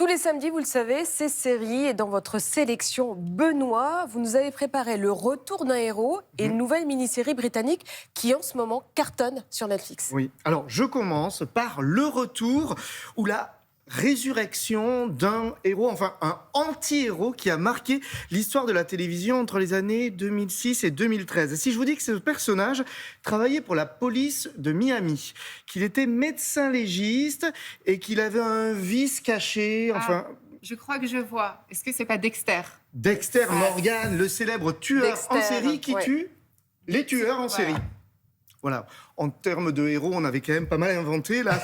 Tous les samedis, vous le savez, c'est série. Et dans votre sélection, Benoît, vous nous avez préparé le retour d'un héros et une nouvelle mini-série britannique qui, en ce moment, cartonne sur Netflix. Oui, alors je commence par le retour ou la résurrection d'un héros, enfin un anti-héros qui a marqué l'histoire de la télévision entre les années 2006 et 2013. Et si je vous dis que ce personnage travaillait pour la police de Miami, qu'il était médecin légiste et qu'il avait un vice caché, enfin... Je crois que je vois. Est-ce que c'est pas Dexter? Dexter Morgan, le célèbre tueur Dexter, en série qui tue les tueurs en série. Voilà. En termes de héros, on avait quand même pas mal inventé, là.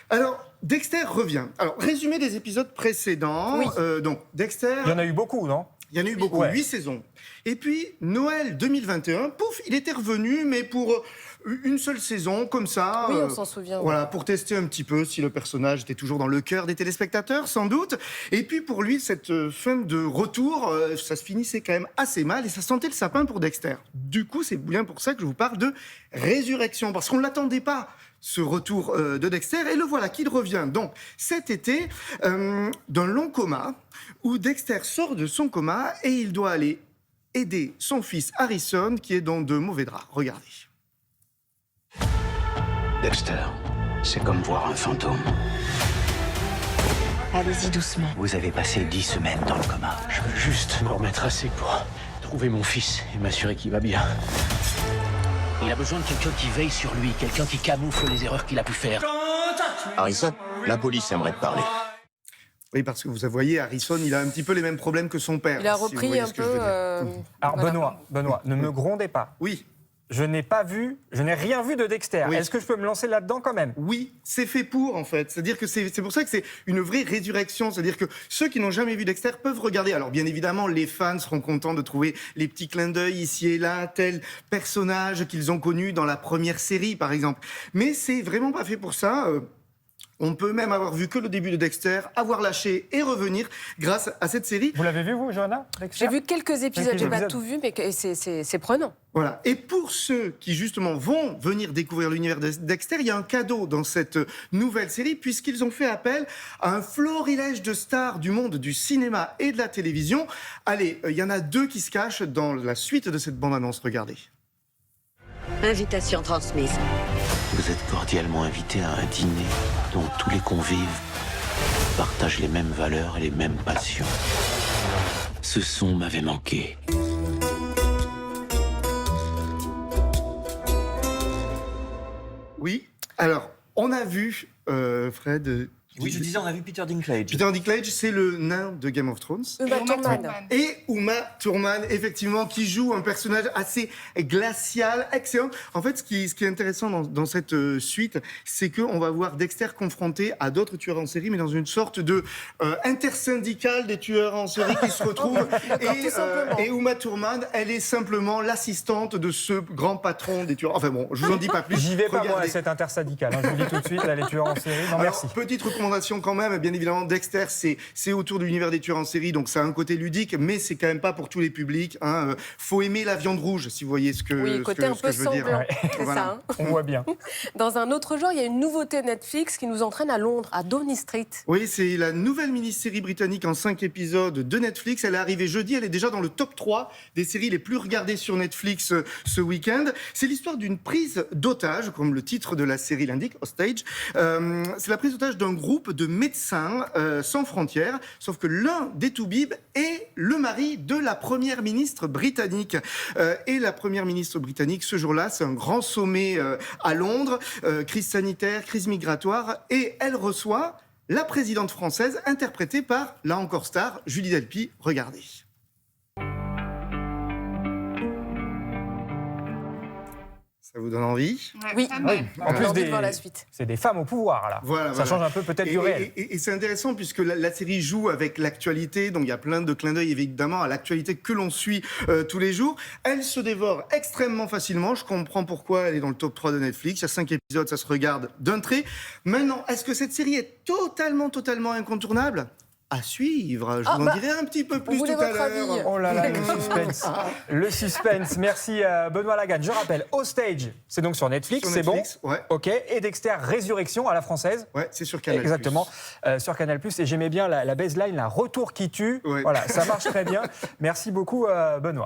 Alors, Dexter revient. Alors, résumé des épisodes précédents. Oui. Donc, Dexter... Il y en a eu beaucoup, non? Il y en a eu beaucoup, 8 saisons. Et puis, Noël 2021, pouf, il était revenu, mais pour une seule saison, comme ça. Oui, on s'en souvient. Voilà, pour tester un petit peu si le personnage était toujours dans le cœur des téléspectateurs, sans doute. Et puis, pour lui, cette fin de retour, ça se finissait quand même assez mal et ça sentait le sapin pour Dexter. Du coup, c'est bien pour ça que je vous parle de résurrection, parce qu'on ne l'attendait pas, ce retour de Dexter, et le voilà qu'il revient. Donc, cet été, d'un long coma, où Dexter sort de son coma et il doit aller aider son fils Harrison, qui est dans de mauvais draps. Regardez. Dexter, c'est comme voir un fantôme. Allez-y doucement. Vous avez passé 10 semaines dans le coma. Je veux juste me remettre assez pour trouver mon fils et m'assurer qu'il va bien. Il a besoin de quelqu'un qui veille sur lui, quelqu'un qui camoufle les erreurs qu'il a pu faire. Harrison, la police aimerait te parler. Oui, parce que vous voyez, Harrison, il a un petit peu les mêmes problèmes que son père. Il a si vous repris voyez un ce que peu... je veux dire. Alors, voilà. Benoît, ne me grondez pas. Oui. Je n'ai rien vu de Dexter. Oui. Est-ce que je peux me lancer là-dedans quand même? Oui, c'est fait pour, en fait. C'est-à-dire que c'est pour ça que c'est une vraie résurrection. C'est-à-dire que ceux qui n'ont jamais vu Dexter peuvent regarder. Alors, bien évidemment, les fans seront contents de trouver les petits clins d'œil ici et là, tel personnage qu'ils ont connu dans la première série, par exemple. Mais c'est vraiment pas fait pour ça. On peut même avoir vu que le début de Dexter, avoir lâché et revenir grâce à cette série. Vous l'avez vu, vous, Johanna, Dexter? J'ai vu quelques épisodes, j'ai pas tout vu, mais c'est prenant. Voilà. Et pour ceux qui, justement, vont venir découvrir l'univers de Dexter, il y a un cadeau dans cette nouvelle série, puisqu'ils ont fait appel à un florilège de stars du monde du cinéma et de la télévision. Allez, il y en a 2 qui se cachent dans la suite de cette bande-annonce. Regardez. Invitation transmise. Vous êtes cordialement invité à un dîner dont tous les convives partagent les mêmes valeurs et les mêmes passions. Ce son m'avait manqué. Oui. Alors, on a vu, Fred... Oui, je disais, on a vu Peter Dinklage. Peter Dinklage, c'est le nain de Game of Thrones. Uma Thurman. Et Uma Thurman, effectivement, qui joue un personnage assez glacial, excellent. En fait, ce qui est intéressant dans cette suite, c'est qu'on va voir Dexter confronté à d'autres tueurs en série, mais dans une sorte de intersyndicale des tueurs en série qui se retrouvent. Et Uma Thurman, elle est simplement l'assistante de ce grand patron des tueurs. Enfin bon, je vous en dis pas plus. J'y vais pas, Regardez. moi, à cette intersyndicale. Je vous le dis tout de suite, là, les tueurs en série, non, Alors, merci. petite recommandation quand même, bien évidemment, Dexter, c'est autour de l'univers des tueurs en série, donc ça a un côté ludique, mais c'est quand même pas pour tous les publics. Hein. Faut aimer la viande rouge, si vous voyez ce que, Oui, côté un peu je veux dire. sanglant, Ouais. c'est Voilà. ça. Hein. On voit bien. Dans un autre genre, il y a une nouveauté Netflix qui nous entraîne à Londres, à Downing Street. Oui, c'est la nouvelle mini-série britannique en 5 épisodes de Netflix. Elle est arrivée jeudi, elle est déjà dans le top 3 des séries les plus regardées sur Netflix ce week-end. C'est l'histoire d'une prise d'otage, comme le titre de la série l'indique, Hostage. C'est la prise d'otage d'un groupe de médecins sans frontières, sauf que l'un des toubibs est le mari de la Première ministre britannique. Et la Première ministre britannique, ce jour-là, c'est un grand sommet à Londres, crise sanitaire, crise migratoire, et elle reçoit la présidente française, interprétée par, là encore star, Julie Delpy. Regardez. Ça vous donne envie? Oui, En plus, envie de voir la suite. c'est des femmes au pouvoir, là. Voilà, Ça voilà. change un peu peut-être du réel. Et c'est intéressant puisque la série joue avec l'actualité, donc il y a plein de clins d'œil évidemment à l'actualité que l'on suit tous les jours. Elle se dévore extrêmement facilement, je comprends pourquoi elle est dans le top 3 de Netflix, il y a 5 épisodes, ça se regarde d'un trait. Maintenant, est-ce que cette série est totalement incontournable ? à suivre. Je vous en dirai un petit peu plus voulez tout à votre avis. l'heure. Oh là là, le suspense. Le suspense. Merci Benoît Lagarde. Je rappelle, Hostage, c'est donc sur Netflix, Sur c'est bon. Netflix, ouais. Ok. Et Dexter, Résurrection à la française. Ouais, c'est sur Canal+. Exactement, sur Canal+. Et j'aimais bien la baseline, la retour qui tue. Ouais. Voilà, ça marche très bien. Merci beaucoup Benoît.